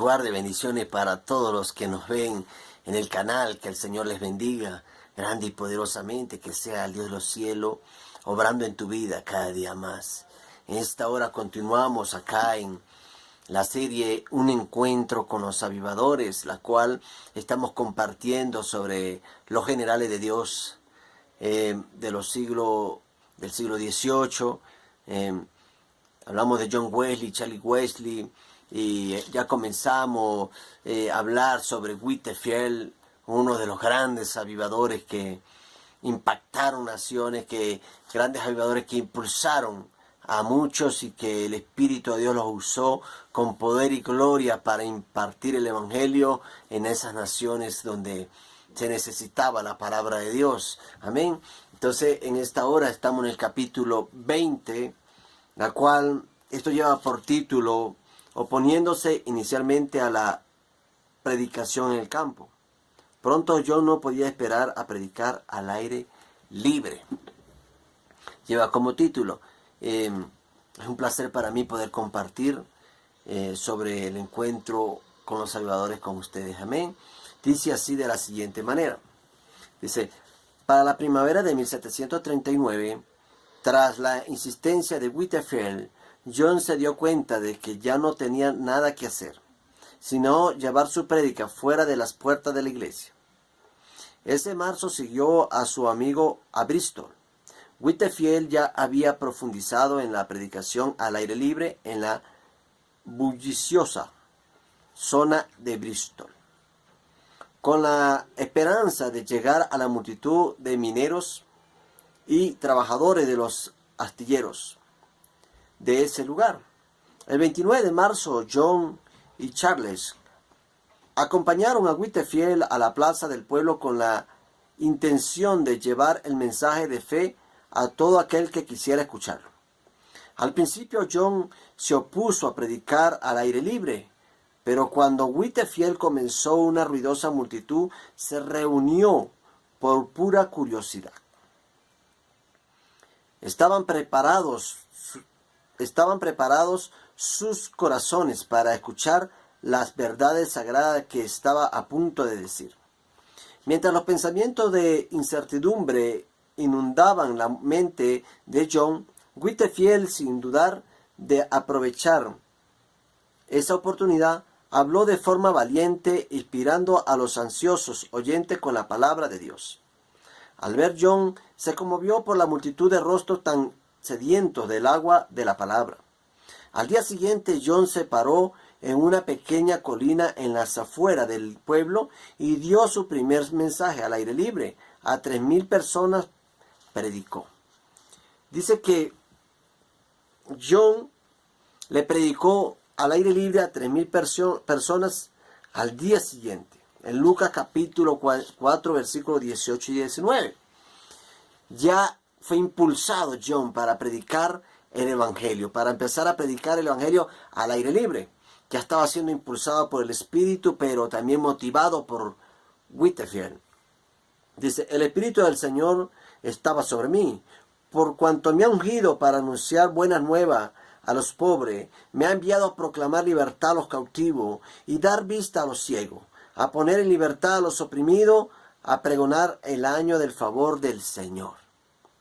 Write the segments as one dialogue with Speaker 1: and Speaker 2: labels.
Speaker 1: guarde, bendiciones para todos los que nos ven en el canal, que el Señor les bendiga grande y poderosamente, que sea el Dios de los cielos obrando en tu vida cada día más. En esta hora continuamos acá en la serie Un Encuentro con los Avivadores, la cual estamos compartiendo sobre los generales de Dios del siglo XVIII. Hablamos de John Wesley, Charlie Wesley, y ya comenzamos a hablar sobre Whitefield, uno de los grandes avivadores que impactaron naciones, grandes avivadores que impulsaron a muchos y que el Espíritu de Dios los usó con poder y gloria para impartir el Evangelio en esas naciones donde se necesitaba la palabra de Dios. Amén. Entonces, en esta hora estamos en el capítulo 20, la cual esto lleva por título oponiéndose inicialmente a la predicación en el campo. Pronto yo no podía esperar a predicar al aire libre. Lleva como título. Es un placer para mí poder compartir sobre el encuentro con los avivadores con ustedes. Amén. Dice así de la siguiente manera. Dice, para la primavera de 1739, tras la insistencia de Whitefield, John se dio cuenta de que ya no tenía nada que hacer, sino llevar su prédica fuera de las puertas de la iglesia. Ese marzo siguió a su amigo a Bristol. Whitefield ya había profundizado en la predicación al aire libre en la bulliciosa zona de Bristol, con la esperanza de llegar a la multitud de mineros y trabajadores de los astilleros de ese lugar. El 29 de marzo, John y Charles acompañaron a Whitefield a la plaza del pueblo con la intención de llevar el mensaje de fe a todo aquel que quisiera escucharlo. Al principio John se opuso a predicar al aire libre, pero cuando Whitefield comenzó, una ruidosa multitud se reunió por pura curiosidad. Estaban preparados sus corazones para escuchar las verdades sagradas que estaba a punto de decir. Mientras los pensamientos de incertidumbre inundaban la mente de John, Whitefield, sin dudar de aprovechar esa oportunidad, habló de forma valiente, inspirando a los ansiosos oyentes con la palabra de Dios. Al ver John, se conmovió por la multitud de rostros tan sedientos del agua de la palabra. Al día siguiente, John se paró en una pequeña colina en las afueras del pueblo y dio su primer mensaje al aire libre. A 3,000 personas predicó. Dice que John le predicó al aire libre a 3,000 personas al día siguiente. En Lucas capítulo 4, versículos 18 y 19. Ya fue impulsado John para predicar el Evangelio, para empezar a predicar el Evangelio al aire libre. Ya estaba siendo impulsado por el Espíritu, pero también motivado por Whitefield. Dice, el Espíritu del Señor estaba sobre mí, por cuanto me ha ungido para anunciar buenas nuevas a los pobres, me ha enviado a proclamar libertad a los cautivos y dar vista a los ciegos, a poner en libertad a los oprimidos, a pregonar el año del favor del Señor.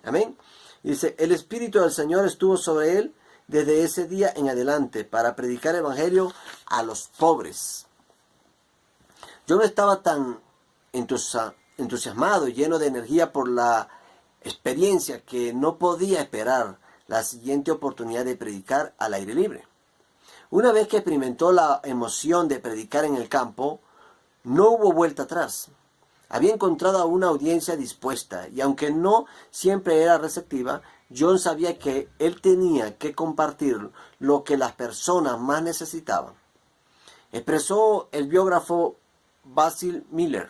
Speaker 1: Amén. Dice, el Espíritu del Señor estuvo sobre él desde ese día en adelante para predicar el Evangelio a los pobres. Yo no estaba tan entusiasmado y lleno de energía por la experiencia que no podía esperar la siguiente oportunidad de predicar al aire libre. Una vez que experimentó la emoción de predicar en el campo, no hubo vuelta atrás. Había encontrado a una audiencia dispuesta y aunque no siempre era receptiva, John sabía que él tenía que compartir lo que las personas más necesitaban. Expresó el biógrafo Basil Miller.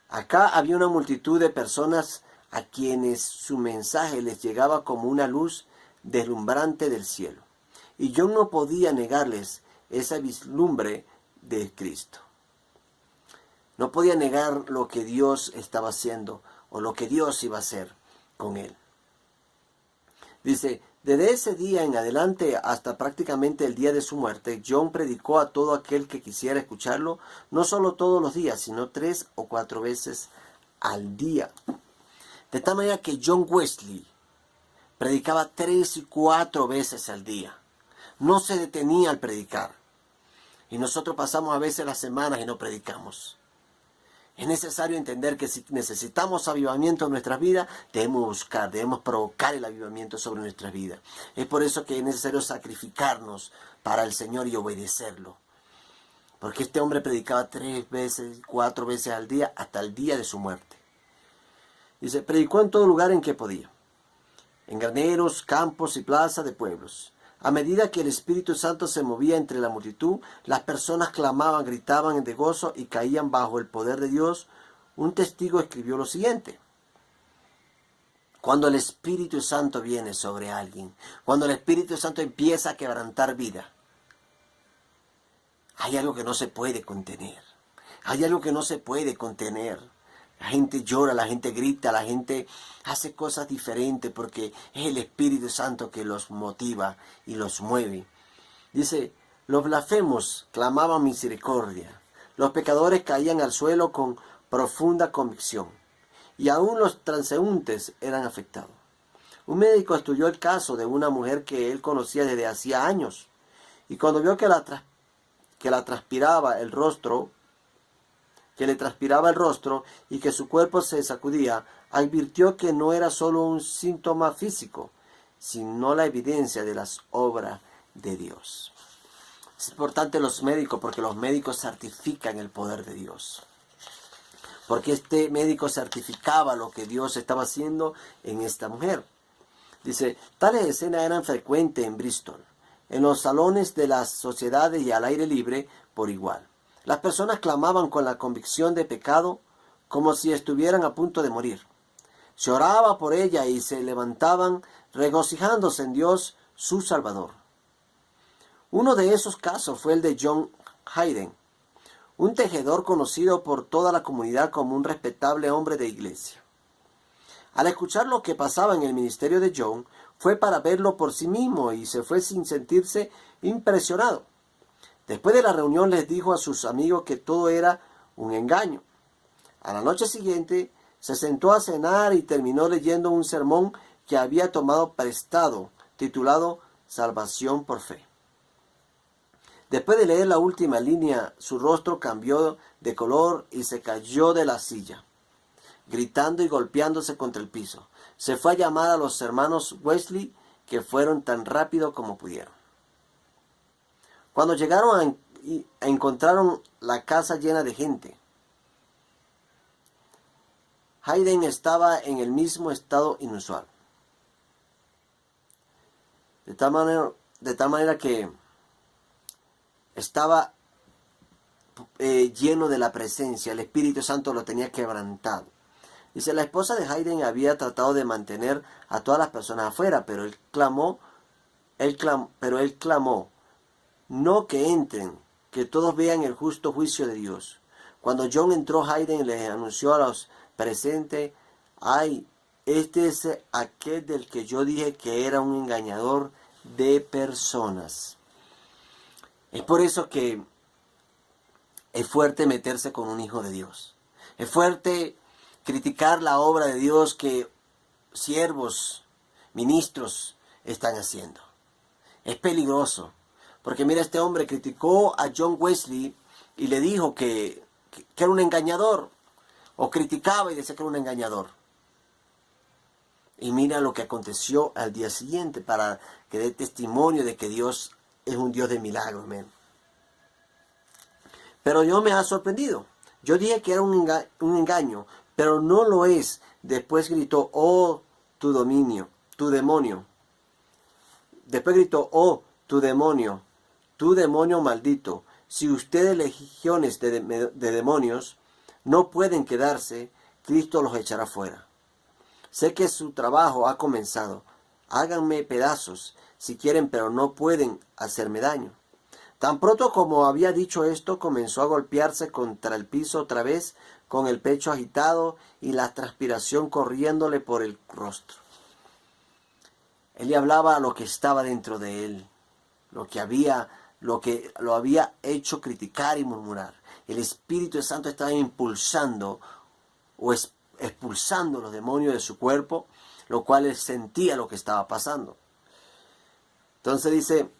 Speaker 1: Acá había una multitud de personas a quienes su mensaje les llegaba como una luz deslumbrante del cielo. Y John no podía negarles esa vislumbre de Cristo. No podía negar lo que Dios estaba haciendo o lo que Dios iba a hacer con él. Dice, Desde ese día en adelante hasta prácticamente el día de su muerte, John predicó a todo aquel que quisiera escucharlo, no solo todos los días, sino 3 o 4 veces al día. De tal manera que John Wesley predicaba 3 y 4 veces al día. No se detenía al predicar. Y nosotros pasamos a veces las semanas y no predicamos. Es necesario entender que si necesitamos avivamiento en nuestras vidas, debemos buscar, debemos provocar el avivamiento sobre nuestras vidas. Es por eso que es necesario sacrificarnos para el Señor y obedecerlo. Porque este hombre predicaba 3 veces, 4 veces al día hasta el día de su muerte. Dice, predicó en todo lugar en que podía. En graneros, campos y plazas de pueblos. A medida que el Espíritu Santo se movía entre la multitud, las personas clamaban, gritaban de gozo y caían bajo el poder de Dios. Un testigo escribió lo siguiente: cuando el Espíritu Santo viene sobre alguien, cuando el Espíritu Santo empieza a quebrantar vida, hay algo que no se puede contener. Hay algo que no se puede contener. La gente llora, la gente grita, la gente hace cosas diferentes porque es el Espíritu Santo que los motiva y los mueve. Dice, los blasfemos clamaban misericordia. Los pecadores caían al suelo con profunda convicción. Y aún los transeúntes eran afectados. Un médico estudió el caso de una mujer que él conocía desde hacía años. Y cuando vio que le transpiraba el rostro y que su cuerpo se sacudía, advirtió que no era solo un síntoma físico, sino la evidencia de las obras de Dios. Es importante los médicos porque los médicos certifican el poder de Dios. Porque este médico certificaba lo que Dios estaba haciendo en esta mujer. Dice, tales escenas eran frecuentes en Bristol, en los salones de las sociedades y al aire libre por igual. Las personas clamaban con la convicción de pecado como si estuvieran a punto de morir. Se oraba por ella y se levantaban regocijándose en Dios, su Salvador. Uno de esos casos fue el de John Hayden, un tejedor conocido por toda la comunidad como un respetable hombre de iglesia. Al escuchar lo que pasaba en el ministerio de John, fue para verlo por sí mismo y se fue sin sentirse impresionado. Después de la reunión les dijo a sus amigos que todo era un engaño. A la noche siguiente se sentó a cenar y terminó leyendo un sermón que había tomado prestado, titulado Salvación por Fe. Después de leer la última línea, su rostro cambió de color y se cayó de la silla, gritando y golpeándose contra el piso. Se fue a llamar a los hermanos Wesley, que fueron tan rápido como pudieron. Cuando llegaron encontraron la casa llena de gente. Hayden estaba en el mismo estado inusual. De tal manera que estaba lleno de la presencia. El Espíritu Santo lo tenía quebrantado. Dice, la esposa de Hayden había tratado de mantener a todas las personas afuera, pero él clamó, no que entren, que todos vean el justo juicio de Dios. Cuando John entró, Hayden les anunció a los presentes, ay, este es aquel del que yo dije que era un engañador de personas. Es por eso que es fuerte meterse con un hijo de Dios. Es fuerte criticar la obra de Dios que siervos, ministros están haciendo. Es peligroso. Porque mira, este hombre criticó a John Wesley y le dijo que era un engañador. O criticaba y decía que era un engañador. Y mira lo que aconteció al día siguiente para que dé testimonio de que Dios es un Dios de milagros, amén. Pero yo me ha sorprendido. Yo dije que era un engaño, pero no lo es. Después gritó, oh, tu demonio. Después gritó, oh, tu demonio maldito. Si ustedes, legiones de demonios, no pueden quedarse, Cristo los echará fuera. Sé que su trabajo ha comenzado. Háganme pedazos si quieren, pero no pueden hacerme daño. Tan pronto como había dicho esto, comenzó a golpearse contra el piso otra vez, con el pecho agitado y la transpiración corriéndole por el rostro. Él le hablaba a lo que estaba dentro de él, lo que lo había hecho criticar y murmurar. El Espíritu Santo estaba impulsando o expulsando los demonios de su cuerpo, lo cual él sentía lo que estaba pasando. Entonces dice,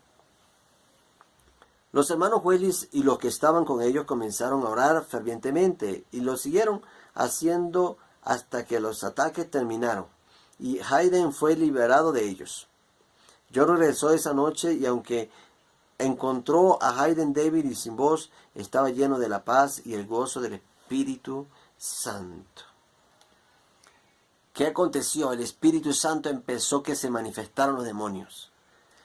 Speaker 1: los hermanos Wellis y los que estaban con ellos comenzaron a orar fervientemente y lo siguieron haciendo hasta que los ataques terminaron y Hayden fue liberado de ellos. John regresó esa noche y aunque encontró a Hayden débil y sin voz, estaba lleno de la paz y el gozo del Espíritu Santo. ¿Qué aconteció? El Espíritu Santo empezó que se manifestaron los demonios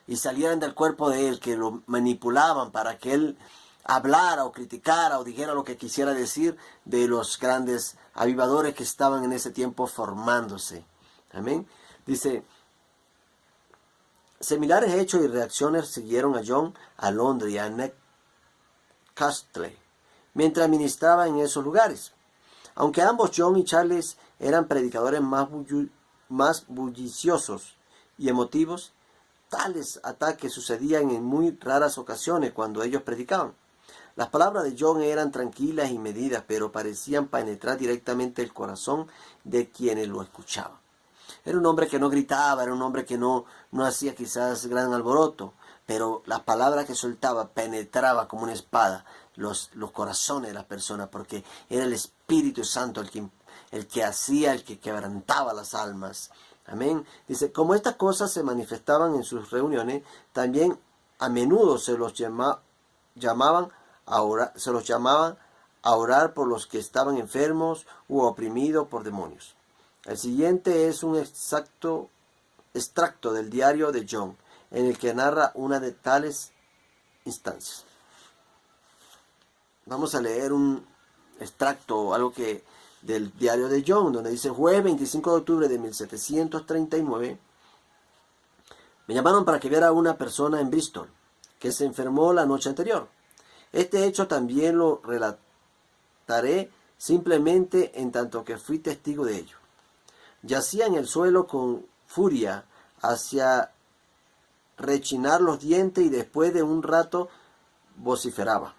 Speaker 1: y salieran del cuerpo de él, que lo manipulaban para que él hablara o criticara o dijera lo que quisiera decir de los grandes avivadores que estaban en ese tiempo formándose. Amén. Dice, similares hechos y reacciones siguieron a John a Londres y a Newcastle mientras ministraba en esos lugares. Aunque ambos, John y Charles, eran predicadores más bulliciosos y emotivos, tales ataques sucedían en muy raras ocasiones cuando ellos predicaban. Las palabras de John eran tranquilas y medidas, pero parecían penetrar directamente el corazón de quienes lo escuchaban. Era un hombre que no gritaba, era un hombre que no hacía quizás gran alboroto, pero las palabras que soltaba penetraba como una espada los corazones de las personas, porque era el Espíritu Santo el que quebrantaba las almas. Amén. Dice, como estas cosas se manifestaban en sus reuniones, también a menudo se los llamaban a orar por los que estaban enfermos u oprimidos por demonios. El siguiente es un extracto del diario de John, en el que narra una de tales instancias. Vamos a leer un extracto, algo del diario de John, donde dice, jueves 25 de octubre de 1739, me llamaron para que viera a una persona en Bristol, que se enfermó la noche anterior. Este hecho también lo relataré simplemente en tanto que fui testigo de ello. Yacía en el suelo con furia, hacia rechinar los dientes y después de un rato vociferaba.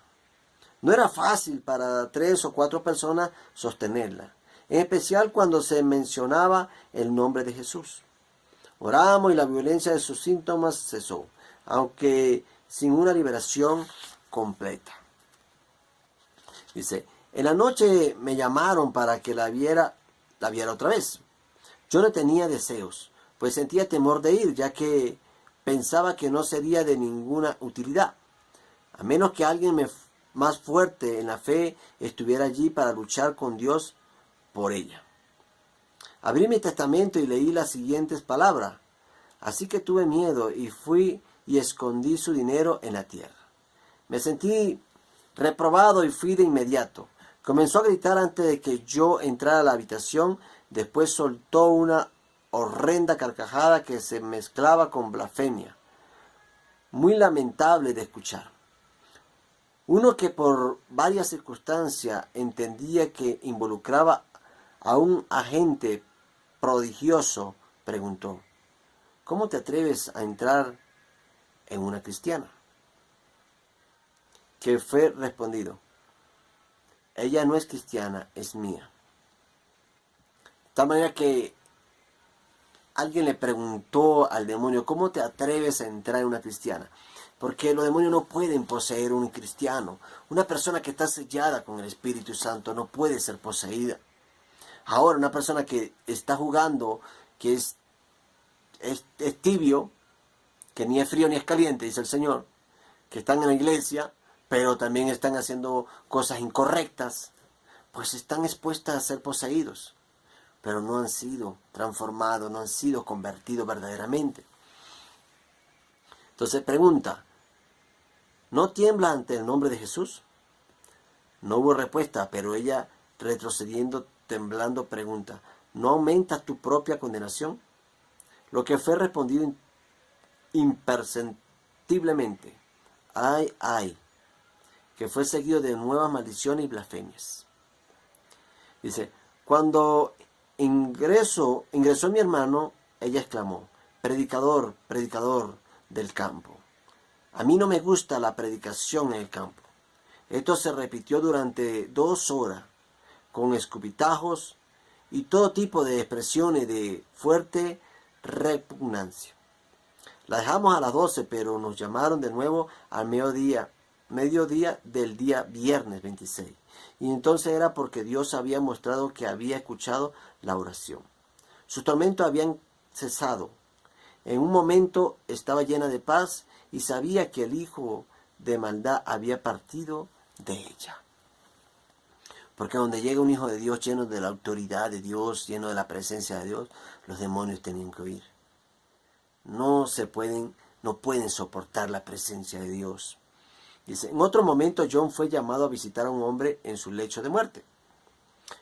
Speaker 1: No era fácil para 3 o 4 personas sostenerla, en especial cuando se mencionaba el nombre de Jesús. Oramos y la violencia de sus síntomas cesó, aunque sin una liberación completa. Dice, en la noche me llamaron para que la viera otra vez. Yo no tenía deseos, pues sentía temor de ir, ya que pensaba que no sería de ninguna utilidad, a menos que alguien más fuerte en la fe estuviera allí para luchar con Dios por ella. Abrí mi testamento y leí las siguientes palabras. Así que tuve miedo y fui y escondí su dinero en la tierra. Me sentí reprobado y fui de inmediato. Comenzó a gritar antes de que yo entrara a la habitación. Después soltó una horrenda carcajada que se mezclaba con blasfemia, muy lamentable de escuchar. Uno que por varias circunstancias entendía que involucraba a un agente prodigioso, preguntó, ¿cómo te atreves a entrar en una cristiana? Que fue respondido, ella no es cristiana, es mía. De tal manera que alguien le preguntó al demonio, ¿cómo te atreves a entrar en una cristiana? Porque los demonios no pueden poseer un cristiano. Una persona que está sellada con el Espíritu Santo no puede ser poseída. Ahora, una persona que está jugando, que es tibio, que ni es frío ni es caliente, dice el Señor, que están en la iglesia, pero también están haciendo cosas incorrectas, pues están expuestas a ser poseídos, pero no han sido transformados, no han sido convertidos verdaderamente. Entonces pregunta, ¿no tiembla ante el nombre de Jesús? No hubo respuesta, pero ella, retrocediendo, temblando, pregunta, ¿no aumenta tu propia condenación? Lo que fue respondido imperceptiblemente, ay, ay, que fue seguido de nuevas maldiciones y blasfemias. Dice, cuando ingresó mi hermano, ella exclamó, predicador del campo. A mí no me gusta la predicación en el campo. Esto se repitió durante 2 horas, con escupitajos y todo tipo de expresiones de fuerte repugnancia. La dejamos a las 12, pero nos llamaron de nuevo al mediodía del día viernes 26. Y entonces era porque Dios había mostrado que había escuchado la oración. Sus tormentos habían cesado. En un momento estaba llena de paz y sabía que el hijo de maldad había partido de ella. Porque donde llega un hijo de Dios lleno de la autoridad de Dios, lleno de la presencia de Dios, los demonios tienen que huir. No pueden soportar la presencia de Dios. Dice, en otro momento John fue llamado a visitar a un hombre en su lecho de muerte.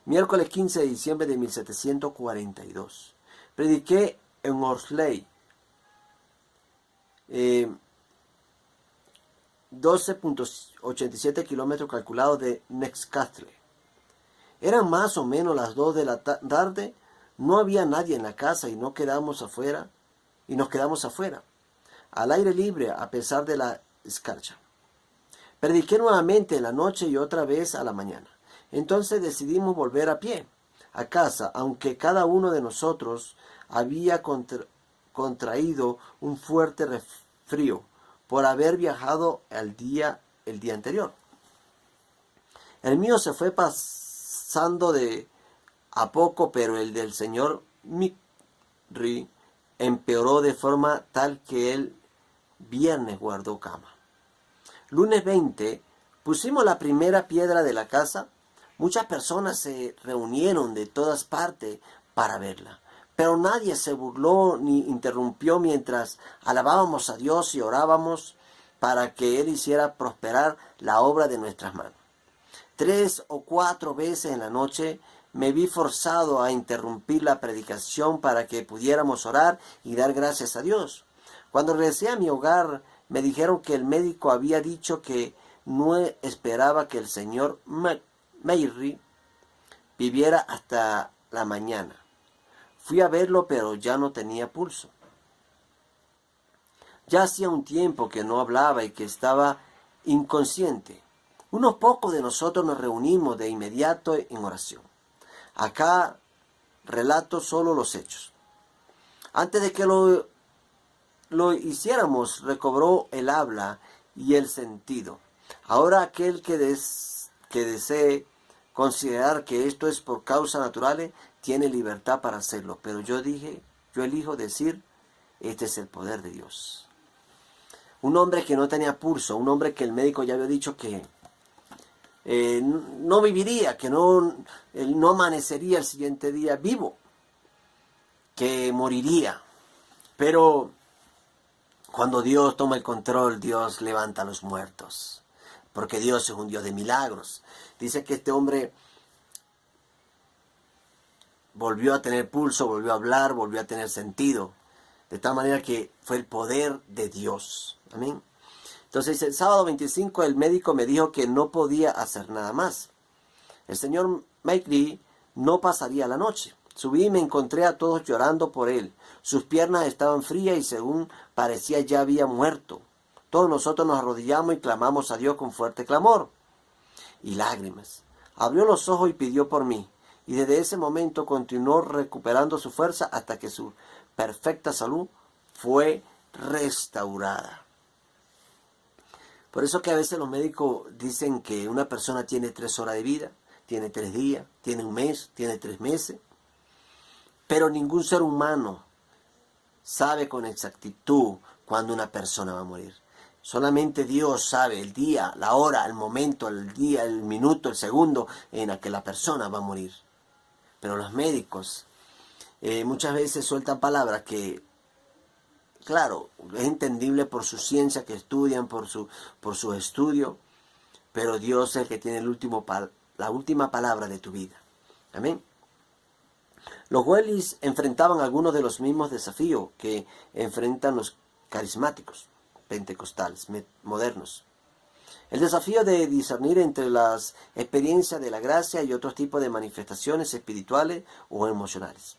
Speaker 1: Miércoles 15 de diciembre de 1742. Prediqué en Horsley, 12.87 kilómetros calculados de Newcastle. Eran más o menos las 2 de la tarde. No había nadie en la casa y nos quedamos afuera, al aire libre a pesar de la escarcha. Prediqué nuevamente en la noche y otra vez a la mañana. Entonces decidimos volver a pie a casa, aunque cada uno de nosotros había contraído un fuerte resfrío por haber viajado el día anterior. El mío se fue pasando de a poco, pero el del señor Micri empeoró de forma tal que el viernes guardó cama. Lunes 20, pusimos la primera piedra de la casa. Muchas personas se reunieron de todas partes para verla, pero nadie se burló ni interrumpió mientras alabábamos a Dios y orábamos para que Él hiciera prosperar la obra de nuestras manos. 3 o 4 veces en la noche me vi forzado a interrumpir la predicación para que pudiéramos orar y dar gracias a Dios. Cuando regresé a mi hogar, me dijeron que el médico había dicho que no esperaba que el señor Meiry viviera hasta la mañana. Fui a verlo, pero ya no tenía pulso. Ya hacía un tiempo que no hablaba y que estaba inconsciente. Unos pocos de nosotros nos reunimos de inmediato en oración. Acá relato solo los hechos. Antes de que lo hiciéramos, recobró el habla y el sentido. Ahora aquel que desee considerar que esto es por causas naturales, tiene libertad para hacerlo. Pero yo elijo decir, este es el poder de Dios. Un hombre que no tenía pulso, un hombre que el médico ya había dicho que no viviría, que no amanecería el siguiente día vivo, que moriría. Pero cuando Dios toma el control, Dios levanta a los muertos, porque Dios es un Dios de milagros. Dice que este hombre volvió a tener pulso, volvió a hablar, volvió a tener sentido, de tal manera que fue el poder de Dios. Amén. Entonces el sábado 25 el médico me dijo que no podía hacer nada más. El señor Maikley no pasaría la noche. Subí y me encontré a todos llorando por él. Sus piernas estaban frías y según parecía ya había muerto. Todos nosotros nos arrodillamos y clamamos a Dios con fuerte clamor y lágrimas. Abrió los ojos y pidió por mí. Y desde ese momento continuó recuperando su fuerza hasta que su perfecta salud fue restaurada. Por eso que a veces los médicos dicen que una persona tiene 3 horas de vida, tiene 3 días, tiene 1 mes, tiene 3 meses. Pero ningún ser humano sabe con exactitud cuándo una persona va a morir. Solamente Dios sabe el día, la hora, el momento, el día, el minuto, el segundo en el que la persona va a morir. Pero los médicos muchas veces sueltan palabras que, claro, es entendible por su ciencia que estudian, por su estudio, pero Dios es el que tiene la última palabra de tu vida. Amén. Los Wesleys enfrentaban algunos de los mismos desafíos que enfrentan los carismáticos pentecostales modernos. El desafío de discernir entre las experiencias de la gracia y otros tipos de manifestaciones espirituales o emocionales.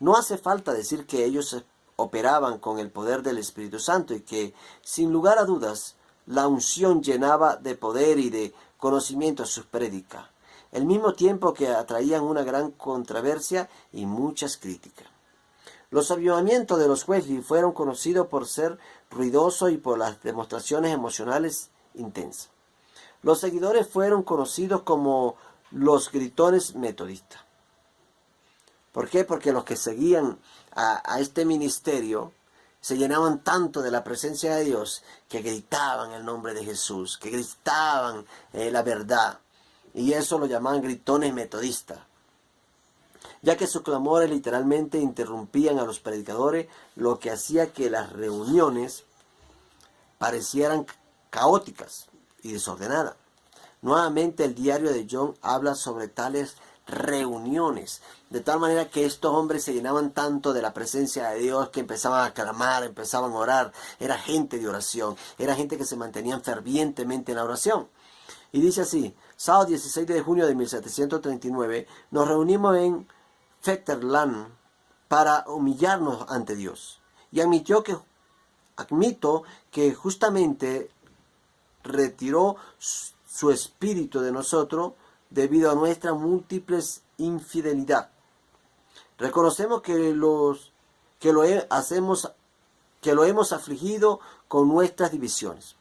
Speaker 1: No hace falta decir que ellos operaban con el poder del Espíritu Santo y que, sin lugar a dudas, la unción llenaba de poder y de conocimiento a sus prédicas, al mismo tiempo que atraían una gran controversia y muchas críticas. Los avivamientos de los Wesley fueron conocidos por ser ruidosos y por las demostraciones emocionales intensas. Los seguidores fueron conocidos como los gritones metodistas. ¿Por qué? Porque los que seguían a este ministerio se llenaban tanto de la presencia de Dios que gritaban el nombre de Jesús, que gritaban la verdad. Y eso lo llamaban gritones metodistas, ya que sus clamores literalmente interrumpían a los predicadores, lo que hacía que las reuniones parecieran caóticas y desordenadas. Nuevamente el diario de John habla sobre tales reuniones, de tal manera que estos hombres se llenaban tanto de la presencia de Dios que empezaban a clamar, empezaban a orar. Era gente de oración, era gente que se mantenían fervientemente en la oración. Y dice así: sábado 16 de junio de 1739 nos reunimos en Fetterland para humillarnos ante Dios. Y admito que justamente retiró su espíritu de nosotros debido a nuestra múltiples infidelidad. Reconocemos que lo hemos afligido con nuestras divisiones.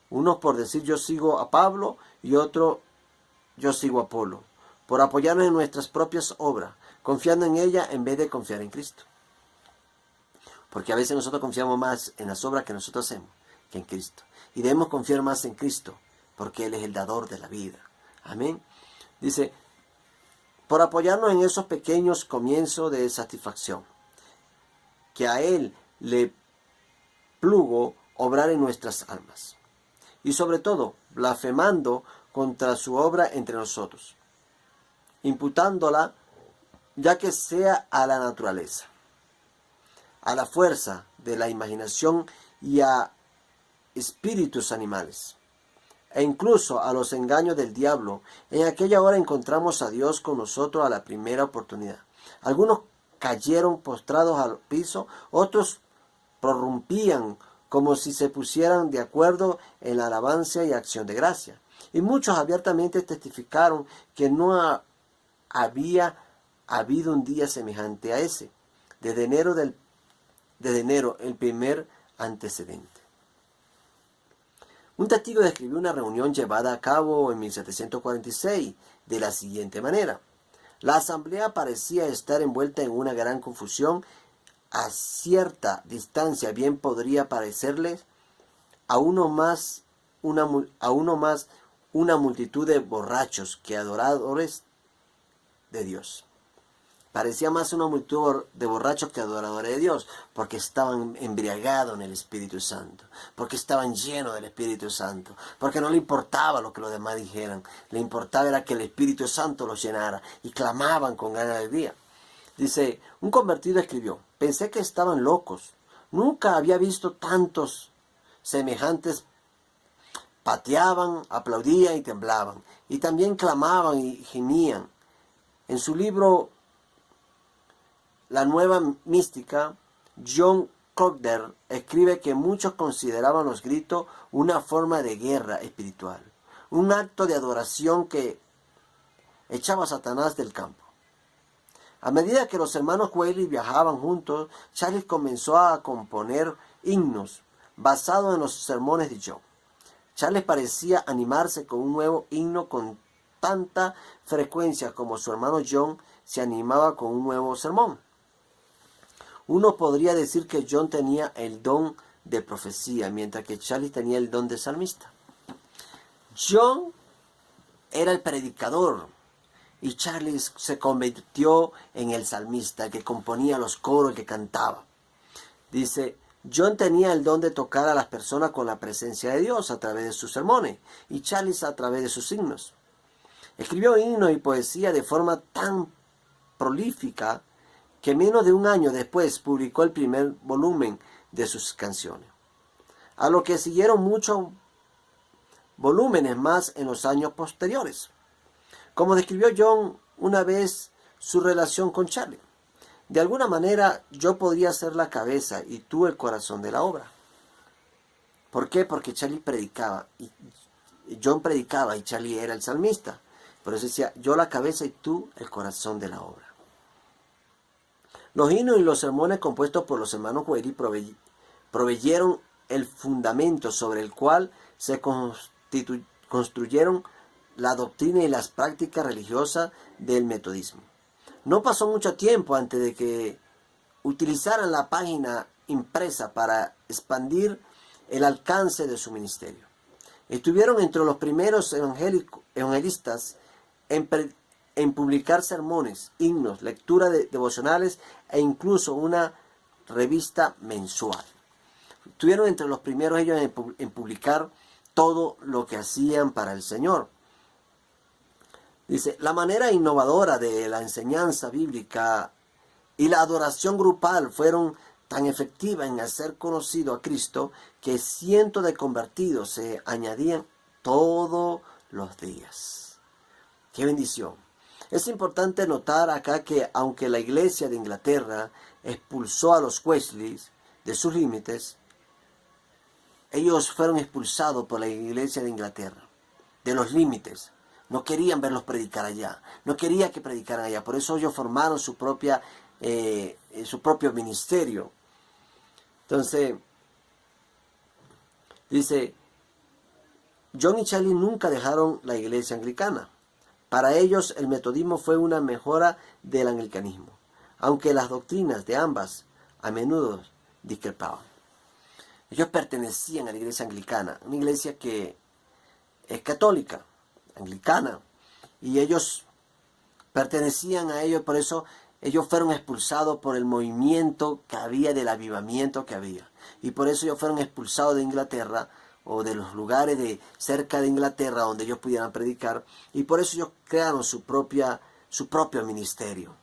Speaker 1: Unos por decir yo sigo a Pablo y otros yo sigo a Apolo, por apoyarnos en nuestras propias obras, confiando en ellas en vez de confiar en Cristo. Porque a veces nosotros confiamos más en las obras que nosotros hacemos que en Cristo. Y debemos confiar más en Cristo, porque Él es el dador de la vida. Amén. Dice, por apoyarnos en esos pequeños comienzos de satisfacción, que a Él le plugo obrar en nuestras almas. Y sobre todo, blasfemando contra su obra entre nosotros, imputándola ya que sea a la naturaleza, a la fuerza de la imaginación y a espíritus animales, e incluso a los engaños del diablo. En aquella hora encontramos a Dios con nosotros a la primera oportunidad. Algunos cayeron postrados al piso, otros prorrumpían como si se pusieran de acuerdo en la alabanza y acción de gracia. Y muchos abiertamente testificaron que no había habido un día semejante a ese, desde enero, el primer antecedente. Un testigo describió una reunión llevada a cabo en 1746 de la siguiente manera: la asamblea parecía estar envuelta en una gran confusión. A cierta distancia bien podría parecerles a uno más una multitud de borrachos que adoradores de Dios. Parecía más una multitud de borrachos que adoradores de Dios, porque estaban embriagados en el Espíritu Santo, porque estaban llenos del Espíritu Santo, porque no le importaba lo que los demás dijeran, le importaba era que el Espíritu Santo los llenara, y clamaban con gran alegría. Dice, un convertido escribió: pensé que estaban locos, nunca había visto tantos semejantes. Pateaban, aplaudían y temblaban, y también clamaban y gemían. En su libro La Nueva Mística, John Cogder escribe que muchos consideraban los gritos una forma de guerra espiritual, un acto de adoración que echaba a Satanás del campo. A medida que los hermanos Wesley viajaban juntos, Charles comenzó a componer himnos basados en los sermones de John. Charles parecía animarse con un nuevo himno con tanta frecuencia como su hermano John se animaba con un nuevo sermón. Uno podría decir que John tenía el don de profecía, mientras que Charles tenía el don de salmista. John era el predicador y Charles se convirtió en el salmista, que componía los coros, que cantaba. Dice, John tenía el don de tocar a las personas con la presencia de Dios a través de sus sermones, y Charles a través de sus himnos. Escribió himnos y poesía de forma tan prolífica que menos de un año después publicó el primer volumen de sus canciones, a lo que siguieron muchos volúmenes más en los años posteriores. Como describió John una vez su relación con Charles: De alguna manera yo podría ser la cabeza y tú el corazón de la obra. ¿Por qué? Porque Charlie predicaba, y John predicaba y Charlie era el salmista. Por eso decía, yo la cabeza y tú el corazón de la obra. Los himnos y los sermones compuestos por los hermanos Wesley proveyeron el fundamento sobre el cual se construyeron la doctrina y las prácticas religiosas del metodismo. No pasó mucho tiempo antes de que utilizaran la página impresa para expandir el alcance de su ministerio. Estuvieron entre los primeros evangelistas en publicar sermones, himnos, lectura de devocionales e incluso una revista mensual. Estuvieron entre los primeros ellos en publicar todo lo que hacían para el Señor. Dice, la manera innovadora de la enseñanza bíblica y la adoración grupal fueron tan efectivas en hacer conocido a Cristo que cientos de convertidos se añadían todos los días. ¡Qué bendición! Es importante notar acá que aunque la iglesia de Inglaterra expulsó a los Wesleys de sus límites, ellos fueron expulsados por la iglesia de Inglaterra, de los límites. No querían verlos predicar allá, no querían que predicaran allá. Por eso ellos formaron su propio ministerio. Entonces, dice, John y Charlie nunca dejaron la iglesia anglicana. Para ellos el metodismo fue una mejora del anglicanismo, aunque las doctrinas de ambas a menudo discrepaban. Ellos pertenecían a la iglesia anglicana, una iglesia que es católica, anglicana, y ellos pertenecían a ellos, por eso ellos fueron expulsados por el movimiento que había, del avivamiento que había. Y por eso ellos fueron expulsados de Inglaterra, o de los lugares de cerca de Inglaterra donde ellos pudieran predicar, y por eso ellos crearon su propio ministerio.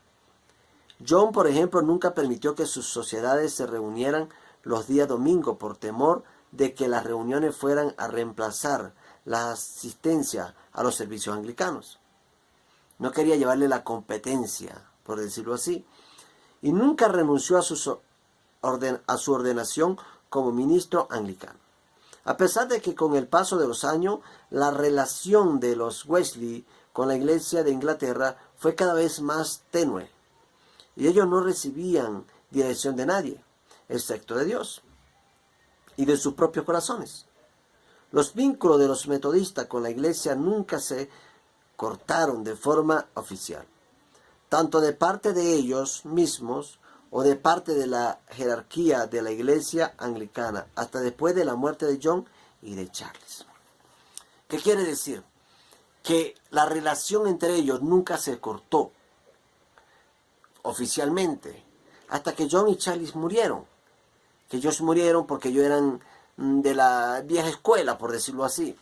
Speaker 1: John, por ejemplo, nunca permitió que sus sociedades se reunieran los días domingos por temor de que las reuniones fueran a reemplazar la asistencia a los servicios anglicanos. No quería llevarle la competencia, por decirlo así, y nunca renunció a su ordenación como ministro anglicano. A pesar de que con el paso de los años, la relación de los Wesley con la iglesia de Inglaterra fue cada vez más tenue, y ellos no recibían dirección de nadie, excepto de Dios y de sus propios corazones. Los vínculos de los metodistas con la iglesia nunca se cortaron de forma oficial, tanto de parte de ellos mismos o de parte de la jerarquía de la iglesia anglicana, hasta después de la muerte de John y de Charles. ¿Qué quiere decir? Que la relación entre ellos nunca se cortó oficialmente, hasta que John y Charles murieron. Que ellos murieron porque ellos eran de la vieja escuela, por decirlo así.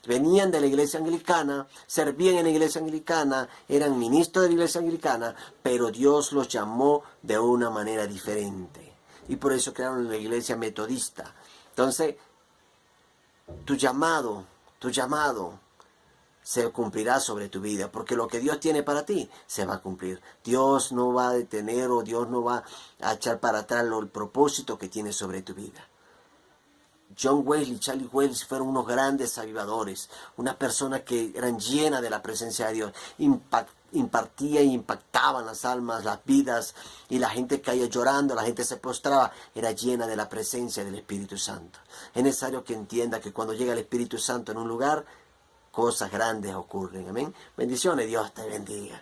Speaker 1: Venían de la iglesia anglicana, servían en la iglesia anglicana, eran ministros de la iglesia anglicana, pero Dios los llamó de una manera diferente. Y por eso crearon la iglesia metodista. Entonces, tu llamado se cumplirá sobre tu vida, porque lo que Dios tiene para ti se va a cumplir. Dios no va a detener, o Dios no va a echar para atrás el propósito que tiene sobre tu vida. John Wesley y Charlie Wesley fueron unos grandes avivadores, unas personas que eran llenas de la presencia de Dios, impartía y impactaban las almas, las vidas, y la gente caía llorando, la gente se postraba, era llena de la presencia del Espíritu Santo. Es necesario que entienda que cuando llega el Espíritu Santo en un lugar, cosas grandes ocurren. Amén. Bendiciones, Dios te bendiga.